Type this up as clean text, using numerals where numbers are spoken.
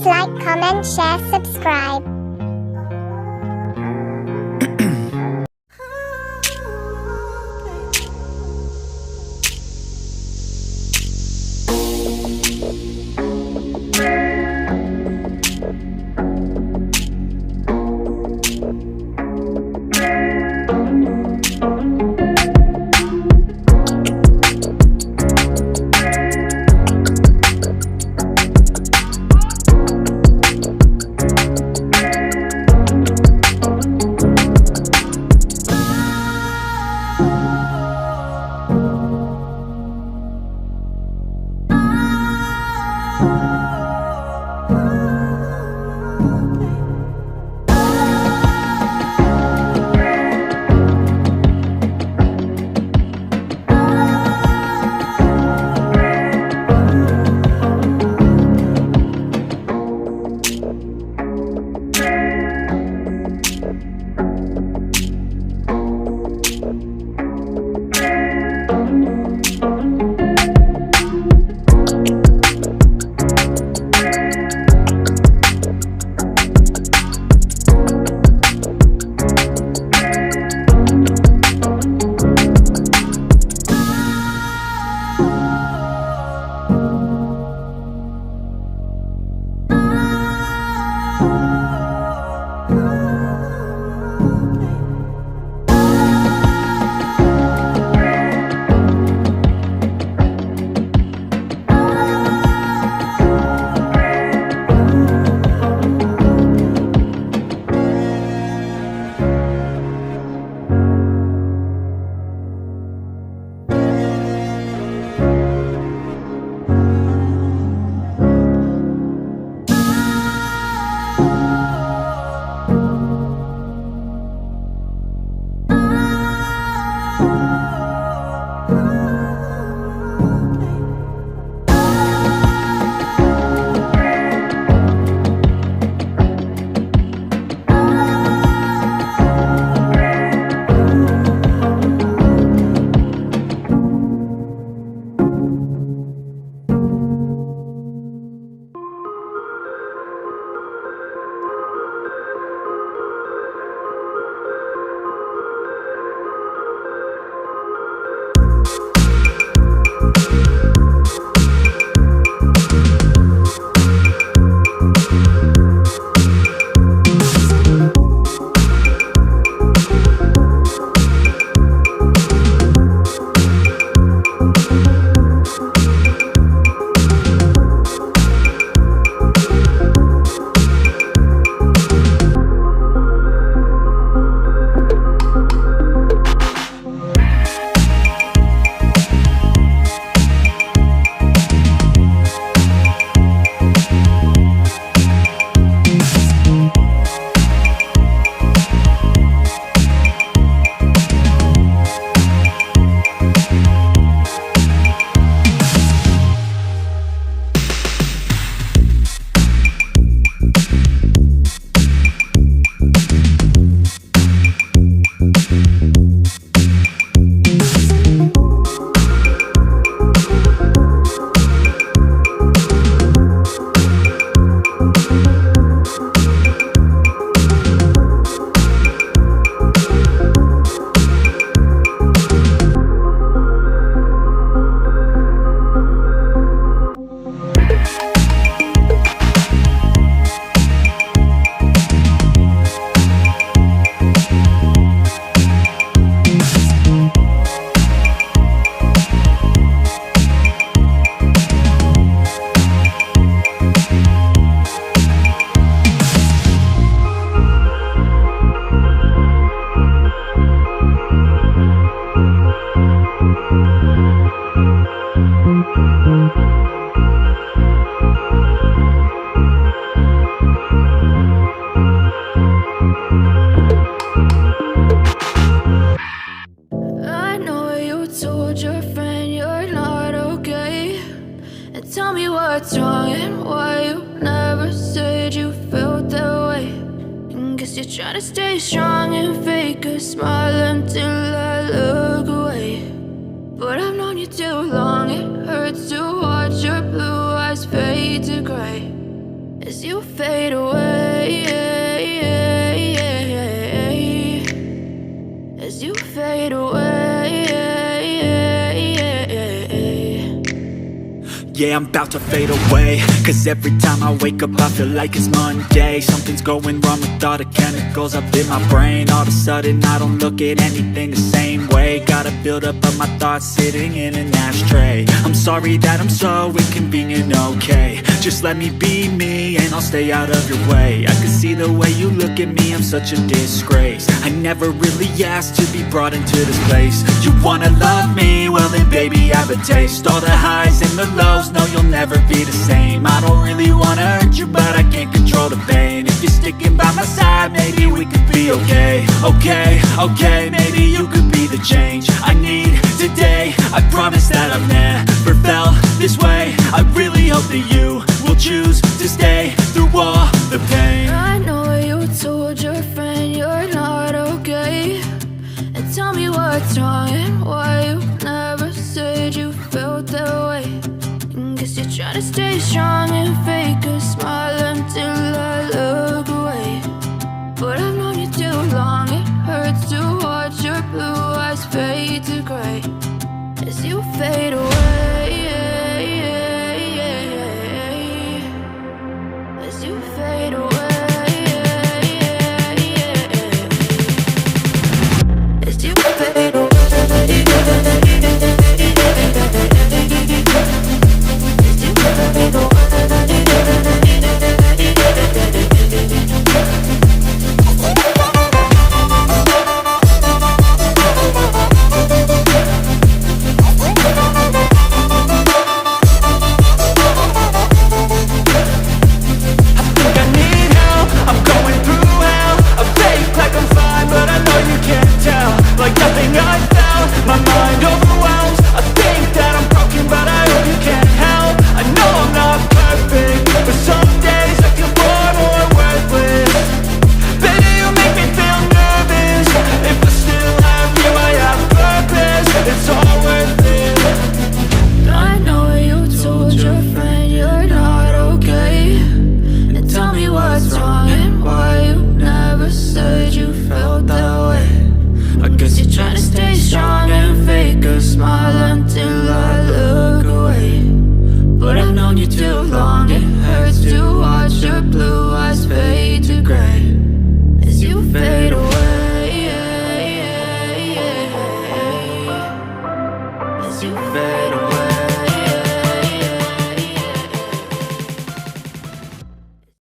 Please like, comment, share, subscribe. what's wrong and why you never said you felt that way. And guess you're trying to stay strong and fake a smile until I look away. But I've known you too long, it hurts to watch your blue eyes fade to gray as you fade away, as you fade away. Yeah, I'm about to fade away, cause every time I wake up I feel like it's Monday. Something's going wrong with all the chemicals up in my brain. All of a sudden I don't look at anything the same way. Gotta build up of my thoughts sitting in an ashtray. I'm sorry that I'm so inconvenient, okay. Just let me be me and I'll stay out of your way. I can see the way you look at me, I'm such a disgrace. I never really asked to be brought into this place. You wanna love me? Well then baby I have a taste. All the highs and the lows, no you'll never be the same. I don't really wanna hurt you but I can't control the pain. If you're sticking by my side maybe we could be okay. Okay, maybe you could be the change I need today. I promise that I've never felt this way. I really hope that you will choose to stay through all the pain. I know you told your friend you're not okay, and tell me what's wrong and why you never said you felt that way. And guess you're trying to stay strong and fake a smile until I look away. But I've known you too long, it hurts to watch your blue eyes fade to gray as you fade away.